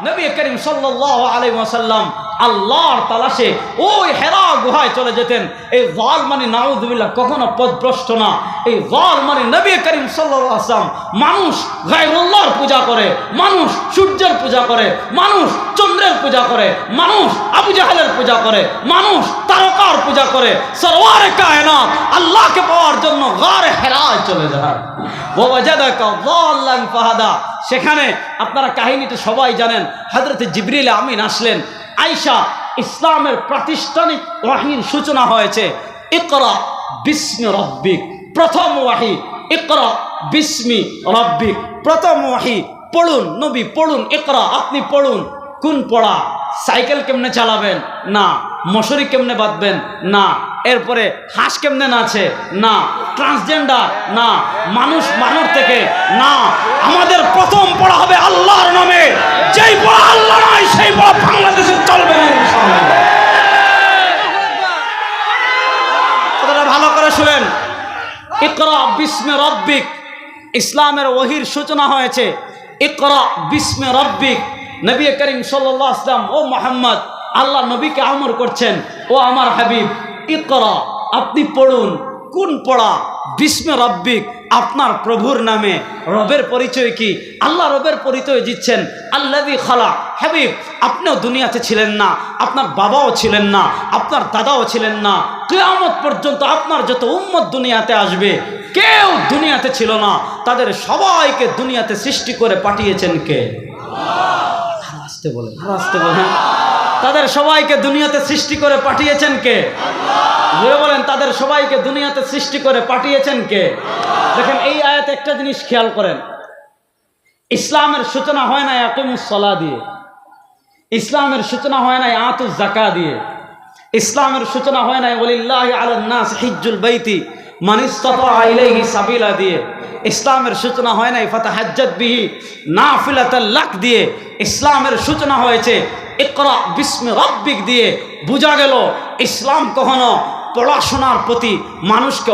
নবী করিম সাল্লাল্লাহু আলাইহি ওয়াসাল্লাম আল্লাহর তালাশে ওই হেরা গুহায় চলে যেতেন। এই জাল মানে নাউযুবিল্লাহ কখনো পথভ্রষ্ট না। এই জাল মানে নবী করিম সাল্লাল্লাহু আলাইহি ওয়াসাল্লাম মানুষ গায়রুল্লাহর পূজা করে, মানুষ সূর্যের পূজা করে, মানুষ চন্দ্রের পূজা করে, মানুষ আবু জাহেলের পূজা করে, মানুষ তারকার পূজা করে। সরওয়ারে কায়নাত আল্লাহকে পাওয়ার জন্য গারে হেরায় চলে যায়। ওয়াজাদাকা যাল্লান ফাহাদা। সেখানে আপনারা কাহিনীটা সবাই জানেন। হযরত জিবরিল আমিন আসলেন। আয়েশা, ইসলামের প্রাতিষ্ঠানিক ওয়াহির সূচনা হয়েছে ইকরা বিস্মি রাব্বিক। প্রথম ওয়াহি ইকরা বিস্মি রাব্বিক, প্রথম ওয়াহি পড়ুন নবী পড়ুন, ইকরা আপনি পড়ুন। কোন পড়া? সাইকেল কেমনে চালাবেন না, মশারি কেমনে বাঁধবেন না, এরপরে হাঁস কেমনে নাচে না, ট্রান্সজেন্ডার না, মানুষ মানুষ থেকে না। আমাদের প্রথম পড়া হবে আল্লাহর নামে। যেই পড়া আল্লাহ নয় সেই পড়া বাংলাদেশে চলবে না ইনশাআল্লাহ। কথাটা ভালো করে শুনেন। ইকরা বিস্মি রাব্বিক, ইসলামের ওহির সূচনা হয়েছে ইকরা বিস্মি রাব্বিক। নবী করিম সাল্লাল্লাহু আলাইহি ওয়াসাল্লাম, ও মুহাম্মদ, আল্লাহ নবীকে আমর করছেন, ও আমার হাবিব ইকরা আপনি পড়ুন। কোন পড়া? বিস্মি রাব্বিক, আপনার প্রভুর নামে। রবের পরিচয় কি? আল্লাহ রবের পরিচয় দিচ্ছেন আল্লাযী খালাক। হাবিব আপনিও দুনিয়াতে ছিলেন না, আপনার বাবাও ছিলেন না, আপনার দাদাও ছিলেন না। কিয়ামত পর্যন্ত আপনার যত উম্মত দুনিয়াতে আসবে কেউ দুনিয়াতে ছিল না, তাদের সবাইকে দুনিয়াতে সৃষ্টি করে পাঠিয়েছেন কে? আসতে বলেন, আসতে বলেন। তাদের সবাইকে দুনিয়াতে সৃষ্টি করে পাঠিয়েছেন কে? জোরে বলেন, তাদের সবাইকে দুনিয়াতে সৃষ্টি করে পাঠিয়েছেন কে? দেখেন এই আয়াতে একটা জিনিস খেয়াল করেন। ইসলামের সূচনা হয় না আকিমুস সালাহ দিয়ে, ইসলামের সূচনা হয় না আতুজ যাকাত দিয়ে, ইসলামের সূচনা হয় না ওয়ালিল্লাহি আলান নাস হিজ্জুল বাইতি মান ইসতাতা ইলাইহি সাবিলা দিয়ে, ইসলামের সূচনা হয় না ফাতাহাজ্জাত বিহি নাফিলাতাল লাক দিয়ে। ইসলামের সূচনা হয়েছে ইকরা বিস্মি রাব্বিক দিয়ে। বোঝা গেল ইসলাম কখনো পড়াশোনার প্রতি মানুষকে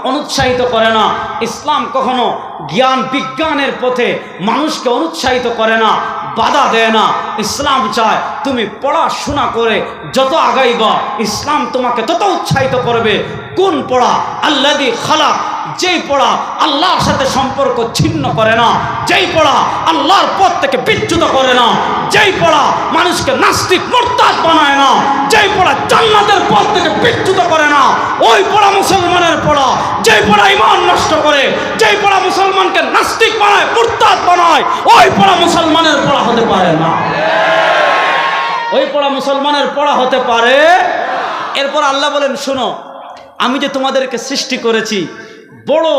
অনুৎসাহিত করে না। ইসলাম কখনো জ্ঞান বিজ্ঞানের পথে মানুষকে অনুৎসাহিত করে না, বাধা দেয় না। ইসলাম চায় তুমি পড়াশোনা করে যত আগাইবা ইসলাম তোমাকে তত উৎসাহিত করবে। কোন পড়া? আল্লাযী খালাক, যেই পড়া আল্লাহর সাথে সম্পর্ক ছিন্ন করে না, যেই পড়া আল্লাহর পথ থেকে বিচ্যুত করে না, যেই পড়া মানুষকে নাস্তিক মুরতাদ বানায় না, যেই পড়া জান্নাতের পথ থেকে বিচ্যুত করে না, ওই পড়া মুসলমানের পড়া। যেই পড়া ঈমান নষ্ট করে, যেই পড়া মুসলমানকে নাস্তিক বানায় মুরতাদ বানায়, ওই পড়া মুসলমানের পড়া হতে পারে না। ওই পড়া মুসলমানের পড়া হতে পারে। এরপর আল্লাহ বলেন, শোনো আমি যে তোমাদেরকে সৃষ্টি করেছি বড়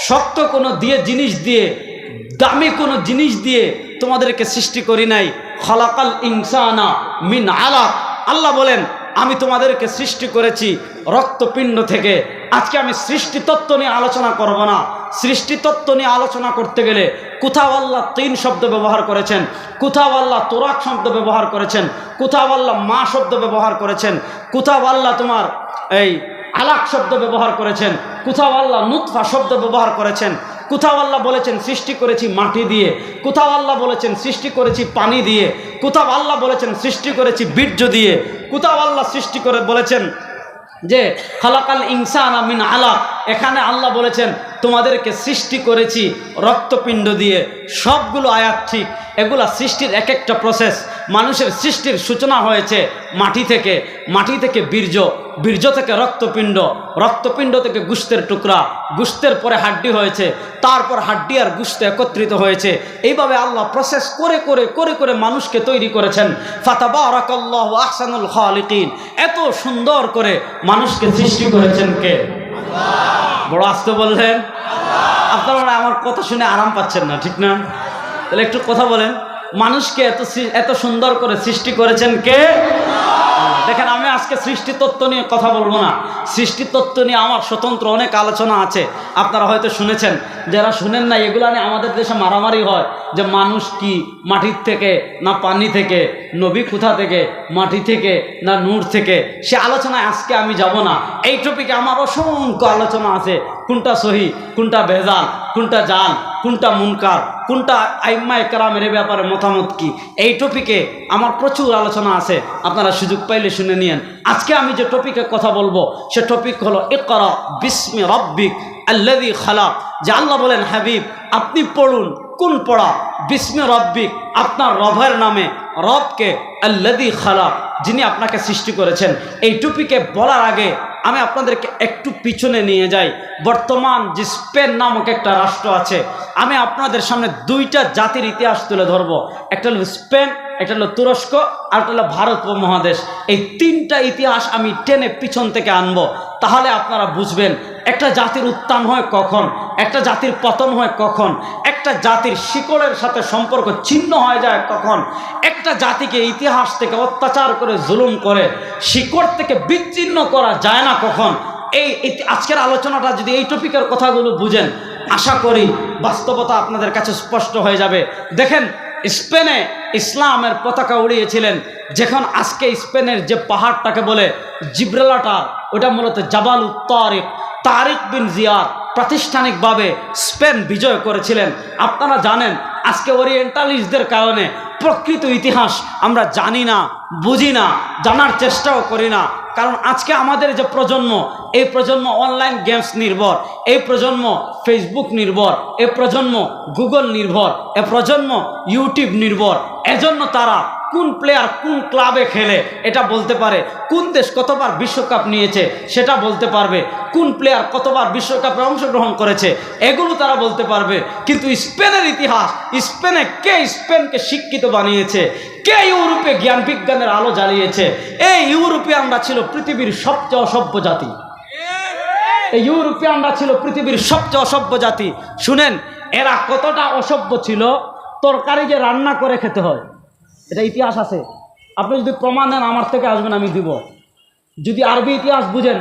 শক্ত কোনো জিনিস দিয়ে, দামি কোনো জিনিস দিয়ে তোমাদেরকে সৃষ্টি করি নাই। খালাকাল ইনসানা মিন আলাক। আল্লাহ বলেন আমি তোমাদেরকে সৃষ্টি করেছি রক্তপিণ্ড থেকে। আজকে আমি সৃষ্টিতত্ত্ব নিয়ে আলোচনা করব না। সৃষ্টিতত্ত্ব নিয়ে আলোচনা করতে গেলে কোথাও আল্লাহ তিন শব্দ ব্যবহার করেছেন, কোথাও আল্লাহ তোরাক শব্দ ব্যবহার করেছেন, কোথাও আল্লাহ মা শব্দ ব্যবহার করেছেন, কোথাও আল্লাহ তোমার এই আলাক শব্দ ব্যবহার করেছেন, কোথাও আল্লাহ নুতফা শব্দ ব্যবহার করেছেন, কোথাও আল্লাহ বলেছেন সৃষ্টি করেছি মাটি দিয়ে, কোথাও আল্লাহ বলেছেন সৃষ্টি করেছি পানি দিয়ে, কোথাও আল্লাহ বলেছেন সৃষ্টি করেছি বীর্য দিয়ে, কোথাও আল্লাহ সৃষ্টি করে বলেছেন যে খালাকাল ইনসানা মিন আলাক। এখানে আল্লাহ বলেছেন তোমাদেরকে সৃষ্টি করেছি রক্তপিণ্ড দিয়ে। সবগুলো আয়াত ঠিক, এগুলা সৃষ্টির এক একটা প্রসেস। মানুষের সৃষ্টির সূচনা হয়েছে মাটি থেকে, মাটি থেকে বীর্য, বীর্য থেকে রক্তপিণ্ড, রক্তপিণ্ড থেকে গোশতের টুকরা, গোশতের পরে হাড্ডি হয়েছে, তারপর হাড্ডি আর গোশত একত্রিত হয়েছে। এইভাবে আল্লাহ প্রসেস করে করে করে করে মানুষকে তৈরি করেছেন। ফাতাবারাকাল্লাহু আহসানুল খালিকিন। এত সুন্দর করে মানুষকে সৃষ্টি করেছেন কে? বড় আস্তে বললেন। আপনারা আমার কথা শুনে আরাম পাচ্ছেন না, ঠিক না? তাহলে একটু কথা বলেন, মানুষকে এত সুন্দর করে সৃষ্টি করেছেন কে? দেখেন আমি আজকে সৃষ্টিতত্ত্ব নিয়ে কথা বলবো না। সৃষ্টিতত্ত্ব নিয়ে আমার স্বতন্ত্র অনেক আলোচনা আছে, আপনারা হয়তো শুনেছেন। যারা শুনেন না এগুলা নিয়ে আমাদের দেশে মারামারি হয় যে মানুষ কি মাটির থেকে না পানি থেকে, নবী কোথা থেকে, মাটি থেকে না নূর থেকে। সে আলোচনায় আজকে আমি যাব না। এই টপিকে আমার অসংখ্য আলোচনা আছে, কোনটা সহি কোনটা ভেজাল, কোনটা জাল, কোনটা মুনকার, কোনটা আইম্মায়ে কেরামের এ ব্যাপারে মতামত কি, এই টপিকে আমার প্রচুর আলোচনা আছে, আপনারা সুযোগ পাইলে শুনে নিয়েন। আজকে আমি যে টপিকে কথা বলবো সে টপিক হলো ইকরা বিস্মি রাব্বিক আল্লাযী খালাক। যে আল্লাহ বলেন, হাবিব আপনি পড়ুন। কোন পড়া? বিস্মি রাব্বিক, আপনার রবের নামে। রবকে? আল্লাযী খালাক, যিনি আপনাকে সৃষ্টি করেছেন। এই টপিকে বলার আগে আমি আপনাদেরকে একটু পিছনে নিয়ে যাই। বর্তমান যে স্পেন নামক একটা রাষ্ট্র আছে, আমি আপনাদের সামনে দুইটা জাতির ইতিহাস তুলে ধরবো। একটা হলো স্পেন, একটা হলো তুরস্ক, আর একটা হলো ভারত উপমহাদেশ। এই তিনটা ইতিহাস আমি টেনে পিছন থেকে আনবো, তাহলে আপনারা বুঝবেন একটা জাতির উত্থান হয় কখন, একটা জাতির পতন হয় কখন, একটা জাতির শিকড়ের সাথে সম্পর্ক ছিন্ন হয়ে যায় কখন, একটা জাতিকে ইতিহাস থেকে অত্যাচার করে জুলুম করে শিকড় থেকে বিচ্ছিন্ন করা যায় না কখন। এই আজকের আলোচনাটা যদি এই টপিকের কথাগুলো বুঝেন, আশা করি বাস্তবতা আপনাদের কাছে স্পষ্ট হয়ে যাবে। দেখেন, স্পেনে ইসলামের পতাকা উড়িয়েছিলেন। যখন আজকে স্পেনের যে পাহাড়টাকে বলে জিব্রাল্টার, ওটা মূলত জাবালুত তারিক, তারিক বিন জিয়াদ প্রাতিষ্ঠানিকভাবে স্পেন বিজয় করেছিলেন। আপনারা জানেন, আজকে ওরিয়েন্টালিস্টদের কারণে প্রকৃত ইতিহাস আমরা জানি না, বুঝি না, জানার চেষ্টাও করি না। কারণ আজকে আমাদের যে প্রজন্ম, এই প্রজন্ম অনলাইন গেমস নির্ভর, এই প্রজন্ম ফেসবুক নির্ভর, এই প্রজন্ম গুগল নির্ভর, এ প্রজন্ম ইউটিউব নির্ভর। এজন্য তারা কোন প্লেয়ার কোন ক্লাবে খেলে এটা বলতে পারে, কোন দেশ কতবার বিশ্বকাপ নিয়েছে সেটা বলতে পারবে, কোন প্লেয়ার কতবার বিশ্বকাপে অংশগ্রহণ করেছে এগুলো তারা বলতে পারবে। কিন্তু স্পেনের ইতিহাস, স্পেনে কে স্পেনকে শিক্ষিত বানিয়েছে, কে ইউরোপে জ্ঞান বিজ্ঞানের আলো জ্বালিয়েছে? এই ইউরোপিয়ানরা ছিল পৃথিবীর সবচেয়ে অসভ্য জাতি। এই ইউরোপিয়ানরা ছিল পৃথিবীর সবচেয়ে অসভ্য জাতি। শুনেন, এরা কতটা অসভ্য ছিল, তরকারি যে রান্না করে খেতে হয়, এটা ইতিহাস আছে। আপনি যদি প্রমাণ দেন আমার থেকে আসবেন, আমি দিব। যদি আরবি ইতিহাস বুঝেন,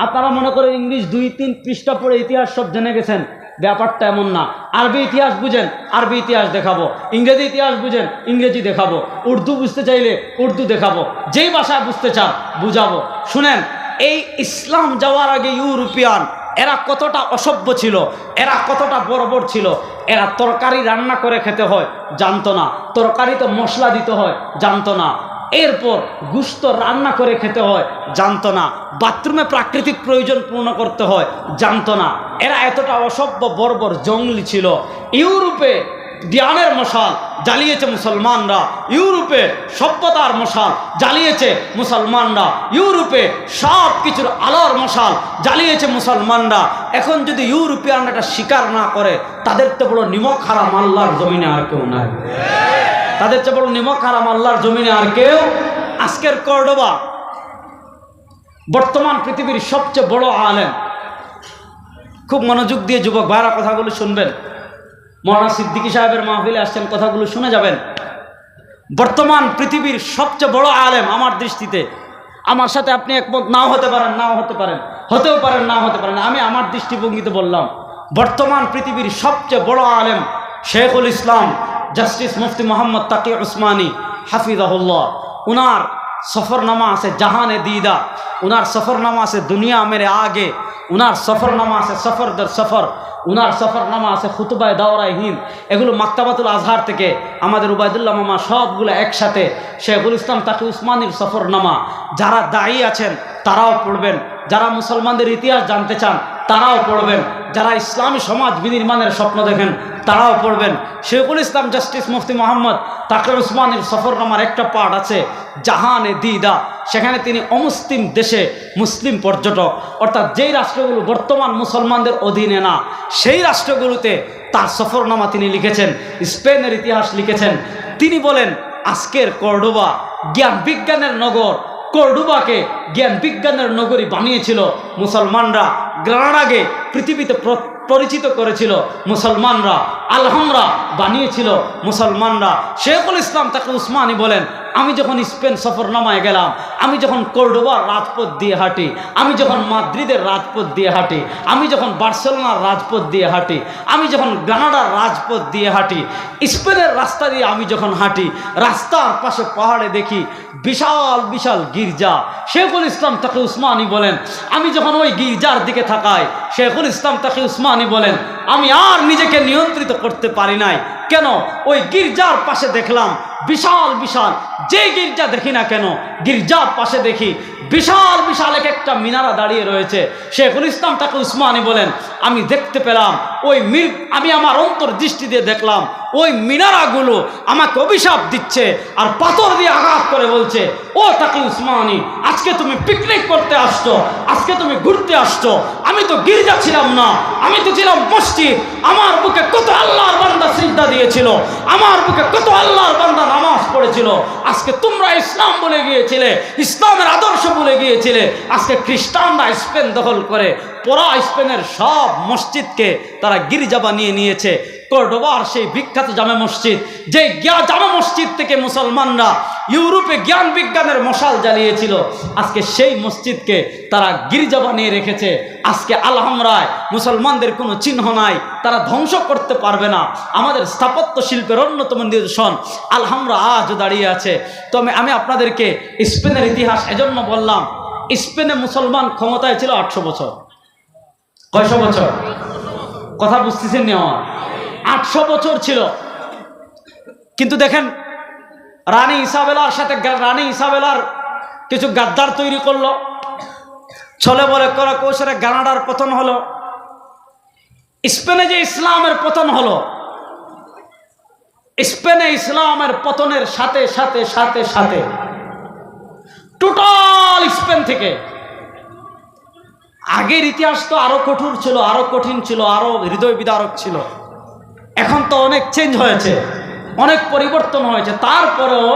আপনারা মনে করেন ইংলিশ 2-3 পৃষ্ঠা পড়ে ইতিহাস সব জেনে গেছেন, ব্যাপারটা এমন না। আরবি ইতিহাস বুঝেন, আরবি ইতিহাস দেখাবো। ইংরেজি ইতিহাস বুঝেন, ইংরেজি দেখাবো। উর্দু বুঝতে চাইলে উর্দু দেখাবো। যেই ভাষায় বুঝতে চান বুঝাবো। শুনেন, এই ইসলাম যাওয়ার আগে ইউরোপিয়ান এরা কতটা অসভ্য ছিল, এরা কতটা বর্বর ছিল। এরা তরকারি রান্না করে খেতে হয় জানতো না, তরকারিতে মশলা দিতে হয় জানতো না, এরপর গোশত রান্না করে খেতে হয় জানতো না, বাথরুমে প্রাকৃতিক প্রয়োজন পূর্ণ করতে হয় জানতো না। এরা এতটা অসভ্য বর্বর জঙ্গলি ছিল। ইউরোপে জ্ঞানের মশাল জ্বালিয়েছে মুসলমানরা, ইউরোপে সভ্যতার মশাল জ্বালিয়েছে মুসলমানরা, ইউরোপে সব কিছুর আলোর মশাল জ্বালিয়েছে মুসলমানরা। এখন যদি ইউরোপিয়ানরা এটা স্বীকার না করে, তাদের তো বড় নিমক হারাম আল্লাহর জমিনে আর কেউ নাই। তাদের চেয়ে বড় নিমক হারাম আল্লাহর জমিনে আর কেউ। আজকের কর্ডোবা বর্তমান পৃথিবীর সবচেয়ে বড় আলেম। খুব মনোযোগ দিয়ে যুবক ভাইরা কথাগুলো শুনবেন। মৌলানা সিদ্দিকী সাহেবের মাহফিলে আসছেন, কথাগুলো শুনে যাবেন। বর্তমান পৃথিবীর সবচেয়ে বড় আলেম আমার দৃষ্টিতে। আমার সাথে আপনি একমত নাও হতে পারেন, নাও হতে পারেন, হতেও পারেন, নাও হতে পারেন। আমি আমার দৃষ্টিভঙ্গিতে বললাম, বর্তমান পৃথিবীর সবচেয়ে বড় আলেম শেখুল ইসলাম জাস্টিস মুফতি মোহাম্মদ তাকি উসমানী হাফিজাহুল্লাহ। উনার সফরনামা আছে জাহানে দিদা, উনার সফরনামা আছে দুনিয়া মেরে আগে, উনার সফরনামা আছে সফর দের সফর, উনার সফরনামা আছে খুতবায়ে দাওরায়ে হিন্দ। এগুলো মাকতাবাতুল আজহার থেকে আমাদের উবায়দুল্লাহ মামা সবগুলো একসাথে শেখুল ইসলাম তাকি উসমানীর সফরনামা। যারা দায়ী আছেন তারাও পড়বেন, যারা মুসলমানদের ইতিহাস জানতে চান তারাও পড়বেন, যারা ইসলামী সমাজ বিনির্মাণের স্বপ্ন দেখেন তারাও পড়বেন। শেখুল ইসলাম জাস্টিস মুফতি মোহাম্মদ তাকি উসমানীর সফরনামার একটা পার্ট আছে জাহানে দিদা। সেখানে তিনি অমুসলিম দেশে মুসলিম পর্যটক, অর্থাৎ যেই রাষ্ট্রগুলো বর্তমান মুসলমানদের অধীনে না সেই রাষ্ট্রগুলোতে তার সফরনামা তিনি লিখেছেন, স্পেনের ইতিহাস লিখেছেন। তিনি বলেন, আজকের কর্ডোবা জ্ঞান বিজ্ঞানের নগর। কর্ডোবাকে জ্ঞান বিজ্ঞানের নগরী বানিয়েছিল মুসলমানরা। গ্রানাডাকে পৃথিবীতে পরিচিত করেছিল মুসলমানরা। আলহামরা বানিয়েছিল মুসলমানরা। শেখুল ইসলাম তাকি উসমানী বলেন, আমি যখন স্পেন সফরনামায় গেলাম, আমি যখন কর্ডোবার রাজপথ দিয়ে হাঁটি, আমি যখন মাদ্রিদের রাজপথ দিয়ে হাঁটি, আমি যখন বার্সেলোনার রাজপথ দিয়ে হাঁটি, আমি যখন গ্রানাডার রাজপথ দিয়ে হাঁটি, স্পেনের রাস্তা দিয়ে আমি যখন হাঁটি, রাস্তার পাশে পাহাড়ে দেখি বিশাল বিশাল গির্জা। শেখুল ইসলাম তাকি উসমানী বলেন, আমি যখন ওই গির্জার দিকে তাকাই, শেখুল ইসলাম তাকি উসমানী বলেন, আমি আর নিজেকে নিয়ন্ত্রিত করতে পারি নাই। কেন? ওই গির্জার পাশে দেখলাম বিশাল বিশাল, যে গির্জা দেখি না কেন গির্জার পাশে দেখি বিশাল বিশাল এক একটা মিনারা দাঁড়িয়ে রয়েছে। শেখুল ইসলাম তাকে উসমানী বলেন, আমি দেখতে পেলাম আমি আমার অন্তর দৃষ্টি দিয়ে দেখলাম ওই মিনারাগুলো আমাকে অভিশাপ দিচ্ছে আর পাথর দিয়ে আঘাত করে বলছে, ও তাকে উসমানী, আজকে তুমি পিকনিক করতে আসছো, আজকে তুমি ঘুরতে আসছো। আমি তো গির্জা ছিলাম না, আমি তো ছিলাম মসজিদ। আমার বুকে কত আল্লাহর বান্দা সিজদা দিয়েছিল, আমার বুকে কত আল্লাহর বান্দা নামাজ পড়েছিল। আজকে তোমরা ইসলাম বলে গিয়েছিলে, ইসলামের আদর্শ বলে গিয়েছিলে, আজকে খ্রিস্টানরা স্পেন দখল করে পুরা স্পেনের সব মসজিদকে তারা গির্জা বানিয়ে নিয়েছে। কর্ডোবার সেই বিখ্যাত জামে মসজিদ, যে জামে মসজিদ থেকে মুসলমানরা ইউরোপে জ্ঞান বিজ্ঞানের মশাল জ্বালিয়েছিল, আজকে সেই মসজিদকে তারা গির্জা বানিয়ে রেখেছে। আজকে আলহামরায় মুসলমানদের কোনো চিহ্ন নাই, তারা ধ্বংস করতে পারবে না। আমাদের স্থাপত্য শিল্পের অন্যতম নিদর্শন আলহামরা আজও দাঁড়িয়ে আছে। তো আমি আপনাদেরকে স্পেনের ইতিহাস এজন্য বললাম, স্পেনে মুসলমান ক্ষমতায় ছিল 800 বছর। কয়শো বছর? কথা বুঝতেছেন নি আমার? 800 বছর ছিল। কিন্তু দেখেন, রানী ইসাবেলার সাথে রানী ইসাবেলার কিছু গাদ্দার তৈরি করলো, ছলে বলে করা কৌশলে কানাডার পতন হলো। স্পেনে যে ইসলামের পতন হলো, স্পেনে ইসলামের পতনের সাথে সাথে সাথে সাথে টোটাল স্পেন থেকে, আগের ইতিহাস তো আরো কঠোর ছিল, আরো কঠিন ছিল, আরো হৃদয় বিদারক ছিল। এখন তো অনেক চেঞ্জ হয়েছে, অনেক পরিবর্তন হয়েছে। তারপরেও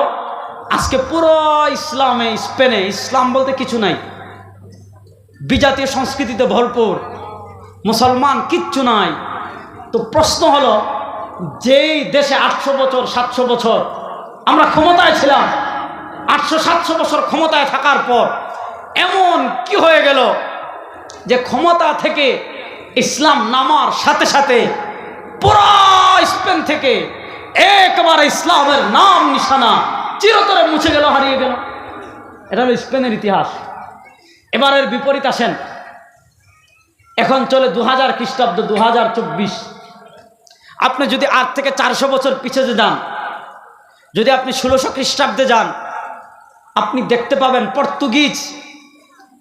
আজকে পুরো ইসলামে, স্পেনে ইসলাম বলতে কিছু নাই, বিজাতীয় সংস্কৃতিতে ভরপুর, মুসলমান কিচ্ছু নাই। তো প্রশ্ন হলো, যেই দেশে 800 বছর 700 বছর আমরা ক্ষমতায় ছিলাম, 800-700 বছর ক্ষমতায় থাকার পর এমন কি হয়ে গেল যে ক্ষমতা থেকে ইসলাম নামার সাথে সাথে পুরো স্পেন থেকে একবারে ইসলামের নাম নিশানা চিরতরে মুছে গেল, হারিয়ে গেল। এটা হলো স্পেনের ইতিহাস। এবারের বিপরীত আসেন, এখন চলে 2000 খ্রিস্টাব্দ, 2024। আপনি যদি আজ থেকে 400 বছর পিছিয়ে যান, যদি আপনি 1600 খ্রিস্টাব্দে যান, আপনি দেখতে পাবেন পর্তুগিজ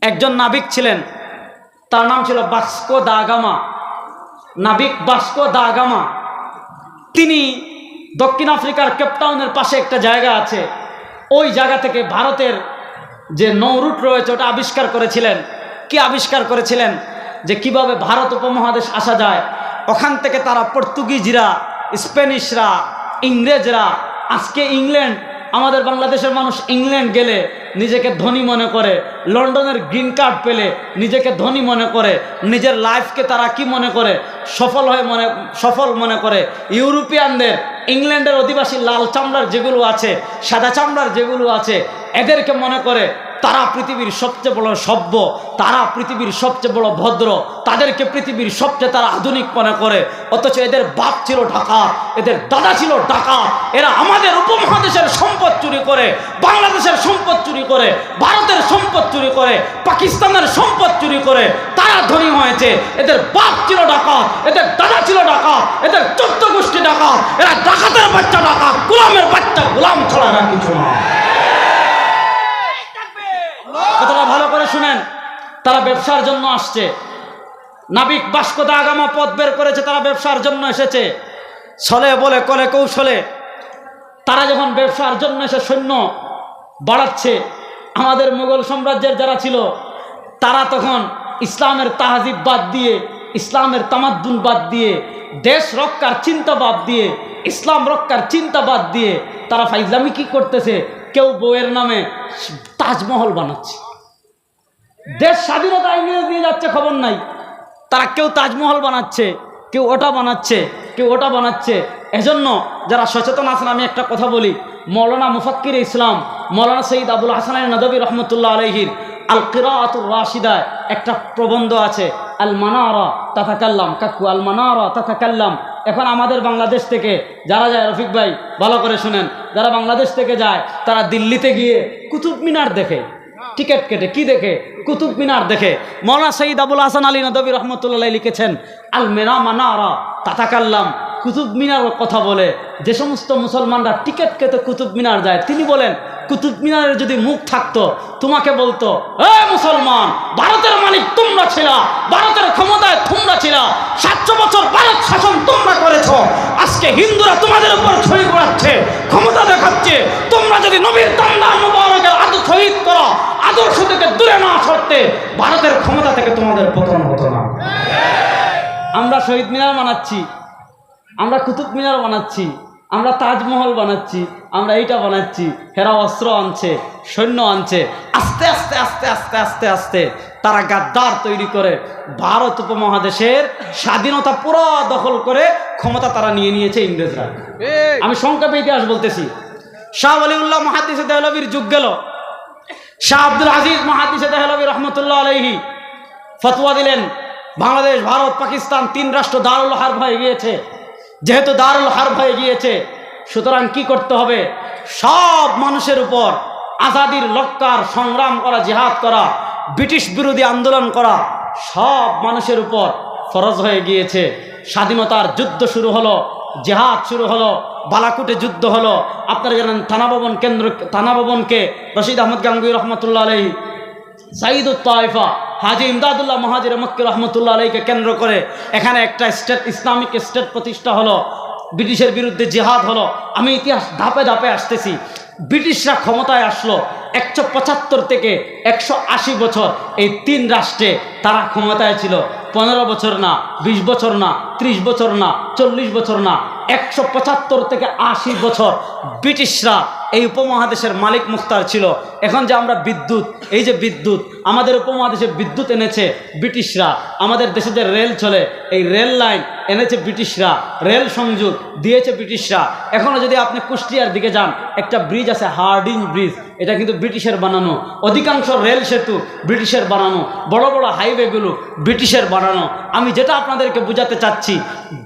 একজন নাবিক ছিলেন, তার নাম ছিল বাস্কো দা গামা। নাবিক বাস্কো দা গামা, তিনি দক্ষিণ আফ্রিকার কেপটাউনের পাশে একটা জায়গা আছে, ওই জায়গা থেকে ভারতের যে নৌরুট রয়েছে ওটা আবিষ্কার করেছিলেন। কি আবিষ্কার করেছিলেন? যে কিভাবে ভারত উপমহাদেশ আসা যায়। ওখান থেকে তারা পর্তুগিজরা, স্প্যানিশরা, ইংরেজরা, আজকে ইংল্যান্ড, আমাদের বাংলাদেশের মানুষ ইংল্যান্ড গেলে নিজেকে ধনী মনে করে, লন্ডনের গ্রিন কার্ড পেলে নিজেকে ধনী মনে করে, নিজের লাইফকে তারা কি মনে করে? সফল মনে করে। ইউরোপিয়ানদের, ইংল্যান্ডের অধিবাসী লাল চামড়ার যেগুলো আছে, সাদা চামড়ার যেগুলো আছে, এদেরকে মনে করে তারা পৃথিবীর সবচেয়ে বড় সভ্য, তারা পৃথিবীর সবচেয়ে বড় ভদ্র, তাদেরকে পৃথিবীর সবচেয়ে তারা আধুনিক মনে করে। অথচ এদের বাপ ছিল ডাকাত, এদের দাদা ছিল ডাকাত। এরা আমাদের উপমহাদেশের সম্পদ চুরি করে, বাংলাদেশের সম্পদ চুরি করে, ভারতের সম্পদ চুরি করে, পাকিস্তানের সম্পদ চুরি করে তারা ধনী হয়েছে। এদের বাপ ছিল ডাকাত, এদের দাদা ছিল ডাকাত, এদের 14 গোষ্ঠী ডাকাত। এরা ডাকাতের বাচ্চা ডাকাত, গোলামের বাচ্চা গোলাম ছাড়া না কিছু না। কথাটা ভালো করে শুনেন। তারা ব্যবসার জন্য আসছে। নাবিক বাস্কো দা গামা পথ বের করেছে, তারা ব্যবসার জন্য এসেছে। ছলে বলে কলে কৌশলে তারা যখন ব্যবসার জন্য এসে সৈন্য বাড়াচ্ছে, আমাদের মুঘল সাম্রাজ্যের যারা ছিল তারা তখন ইসলামের তাহজিব বাদ দিয়ে, ইসলামের তামাদ্দুন বাদ দিয়ে, দেশ রক্ষার চিন্তা বাদ দিয়ে, ইসলাম রক্ষার চিন্তা বাদ দিয়ে তারা ফাইজলামি কি করতেছে? কেউ বউয়ের নামে তাজমহল বানাচ্ছে। দেশ স্বাধীনতা ইংরেজ দিয়ে যাচ্ছে, খবর নাই। তারা কেউ তাজমহল বানাচ্ছে, কেউ ওটা বানাচ্ছে, কেউ ওটা বানাচ্ছে। এজন্য যারা সচেতন আছেন, আমি একটা কথা বলি, মৌলানা মুফাক্কির ইসলাম মৌলানা সৈয়দ আবুল হাসান নদভী রহমতুল্লাহ আলাইহির আল কিরাআতুর রাশিদায় একটা প্রবন্ধ আছে, আল মানারা তাতাকাল্লাম, কাকু আল মানারা তাতাকাল্লাম। এখন আমাদের বাংলাদেশ থেকে যারা যায়, রফিক ভাই ভালো করে শুনেন, যারা বাংলাদেশ থেকে যায় তারা দিল্লিতে গিয়ে কুতুব মিনার দেখে, টিকিট কেটে কি দেখে? কুতুব মিনার দেখে। মৌলানা সৈয়দ আবুল হাসান আলী নদভী রহমতুল্লাহ লিখেছেন, আল মেরা মানারা তাতাকাল্লাম, কুতুব মিনারের কথা বলে, যে সমস্ত মুসলমানরা টিকিট কেটে কুতুব মিনার যায়, তিনি বলেন কুতুব মিনারের যদি মুখ থাকতো তোমাকে বলতো, এ মুসলমান, ভারতের মালিক তোমরা ছিলা, ভারতের ক্ষমতায় তোমরা ছিলা, 700 বছর ভারত শাসন তোমরা করেছো, আজকে হিন্দুরা তোমাদের উপর ছড়ি পড়াচ্ছে, ক্ষমতা দেখাচ্ছে, তোমরা যদি নবীর দান্দার মুবারকের আদর্শ শহীদ করো, আদর্শ থেকে দূরে না সরতে, ভারতের ক্ষমতা থেকে তোমাদের পতন হতো না। আমরা শহীদ মিনার বানাচ্ছি, আমরা কুতুব মিনার বানাচ্ছি, আমরা তাজমহল বানাচ্ছি, আমরা এইটা বানাচ্ছি, হেরা অস্ত্র আনছে, সৈন্য আনছে, আস্তে আস্তে আস্তে আস্তে আস্তে আস্তে তারা গাদ্দার তৈরি করে ভারত উপমহাদেশের স্বাধীনতা পুরো দখল করে ক্ষমতা তারা নিয়ে নিয়েছে ইংরেজরা। আমি সংক্ষেপে ইতিহাস বলতেছি। শাহ ওয়ালিউল্লাহ মুহাদ্দিসে দেহলভির যুগ গেল, শাহ আব্দুল আজিজ মুহাদ্দিসে দেহলভি রহমতুল্লাহ আলাইহি ফতোয়া দিলেন, বাংলাদেশ, ভারত, পাকিস্তান 3 রাষ্ট্র দারুল হারব হয়ে গিয়েছে। যেহেতু দারুল হারব হয়ে গিয়েছে, সুতরাং কি করতে হবে? সব মানুষের উপর আজাদির লক্ষ্যার সংগ্রাম করা, জিহাদ করা, ব্রিটিশ বিরোধী আন্দোলন করা সব মানুষের উপর ফরজ হয়ে গিয়েছে। স্বাধীনতার যুদ্ধ শুরু হলো, জিহাদ শুরু হলো, বালাকুটে যুদ্ধ হলো। আপনারা জানেন থানা ভবনকে রশিদ আহমদ গাঙ্গুহি রহমতুল্লাহ আলাইহি, সাইদুত তায়েফা হাজি ইমদাদুল্লাহ মহাজির মক্কি রহমতুল্লাহ আলাইহিকে কেন্দ্র করে এখানে একটা স্টেট, ইসলামিক স্টেট প্রতিষ্ঠা হলো, ব্রিটিশের বিরুদ্ধে জিহাদ হলো। আমি ইতিহাস ধাপে ধাপে আসতেছি। ব্রিটিশরা ক্ষমতায় আসলো 175 থেকে 180 বছর, এই 3 রাষ্ট্রে তারা ক্ষমতায় ছিল। 15 বছর না, 20 বছর না, 30 বছর না, 40 বছর না, 175 থেকে 80 বছর ব্রিটিশরা এই উপমহাদেশের মালিক মুখতার ছিল। এখন যে আমরা বিদ্যুৎ, এই যে বিদ্যুৎ আমাদের উপমহাদেশে বিদ্যুৎ এনেছে ব্রিটিশরা, আমাদের দেশে যে রেল চলে এই রেল লাইন এনেছে ব্রিটিশরা, রেল সংযোগ দিয়েছে ব্রিটিশরা। এখনও যদি আপনি কুষ্টিয়ার দিকে যান, একটা ব্রিজ আছে হার্ডিং ব্রিজ, এটা কিন্তু ব্রিটিশের বানানো। অধিকাংশ রেল সেতু ব্রিটিশের বানানো, বড় বড় হাইওয়েগুলো ব্রিটিশের বানানো। আমি যেটা আপনাদেরকে বোঝাতে চাচ্ছি,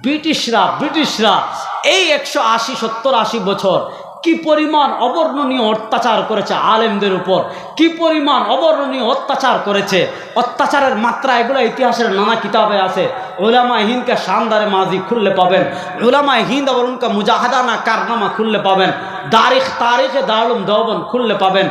ব্রিটিশরা এই 180-70-80 বছর কি পরিমাণ অবর্ণনীয় অত্যাচার করেছে আলেমদের উপর, কি পরিমাণ অবর্ণনীয় অত্যাচার করেছে। অত্যাচারের মাত্রা এগুলো ইতিহাসের নানা কিতাবে আছে। উলামা হিন্দকে শানদারে মাজি খুললে পাবেন, উলামা হিন্দ और उनका मुजाहिदाना कारनामा খুললে পাবেন, তারিখে দারুল দেওবন্দ খুললে পাবেন,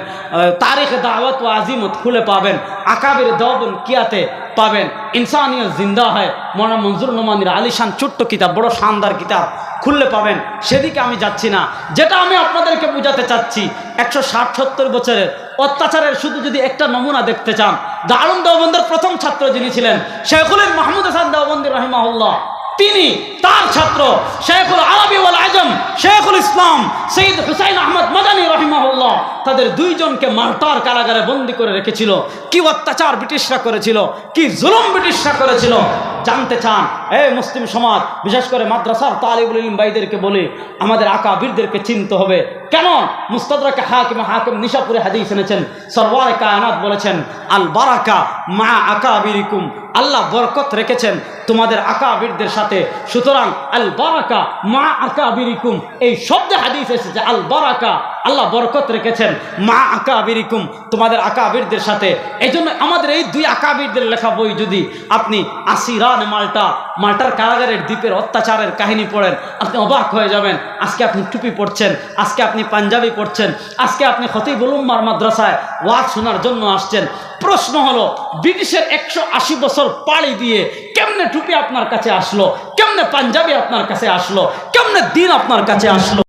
তারিখে দাওয়াত ও আজিমত খুলে পাবেন, আকাবির দেওবন্দ কিয়াতে পাবেন, ইনসানিয়ত জিন্দা হয় মৌলানা মনজুর নোমানির আলিশান ছোট্ট কিতাব, বড় শানদার কিতাব খুললে পাবেন। সেদিকে আমি যাচ্ছি না, যেটা আমি আপনাদেরকে বোঝাতে চাচ্ছি 160-70 বছরের অত্যাচারের শুধু যদি একটা নমুনা দেখতে চান, দারুল দেওবন্দের প্রথম ছাত্র যিনি ছিলেন শেখুল মাহমুদ হাসান দেওবন্দি রাহিমাহুল্লাহ, তিনি তার ছাত্র শেখুল আরবি ওয়াল আজম শেখুল ইসলাম সৈয়দ হুসাইন আহমদ মাদানী রাহিমাহুল্লাহ, তাদের 2 জনকে মার্টার কারাগারে বন্দী করে রেখেছিল। কি অত্যাচার ব্রিটিশরা করেছিল, কি জুলুম ব্রিটিশরা করেছিল জানতে চান? মুসলিম সমাজ, বিশেষ করে মাদ্রাসার তালিবুল ইলম ভাইদেরকে বলি, আমাদের আকাবিরদেরকে চিনতে হবে। কেন? মুস্তাদরাকে হাকিম নিশাপুরে হাদিস এনেছেন, সরওয়ারে কায়নাত বলেছেন, আল বারাকা মা আকাবিরিকুম, আল্লাহ বরকত রেখেছেন তোমাদের আকাবিরদের সাথে। সুতরাং আল বারাকা মা আকাবিরিকুম, এই শব্দে হাদিস এসেছে আল বারাকা, আল্লাহ বরকত রেখেছেন মা আকাবিরিকুম, তোমাদের আকাবিরদের সাথে। এই জন্য আমাদের এই 2 আকাবিরদের লেখা বই যদি আপনি আসিরান মাল্টার কারাগারের দ্বীপের অত্যাচারের কাহিনী পড়েন, আপনি অবাক হয়ে যাবেন। আজকে আপনি টুপি পড়ছেন, আজকে আপনি পাঞ্জাবি পড়ছেন, আজকে আপনি খতিবুল উম্মার মাদ্রাসায় ওয়াজ শোনার জন্য আসছেন। প্রশ্ন হলো, ব্রিটিশের 180 বছর পাড়ি দিয়ে কেমনে টুপি আপনার কাছে আসলো, কেমনে পাঞ্জাবি আপনার কাছে আসলো, কেমনে দিন আপনার কাছে আসলো?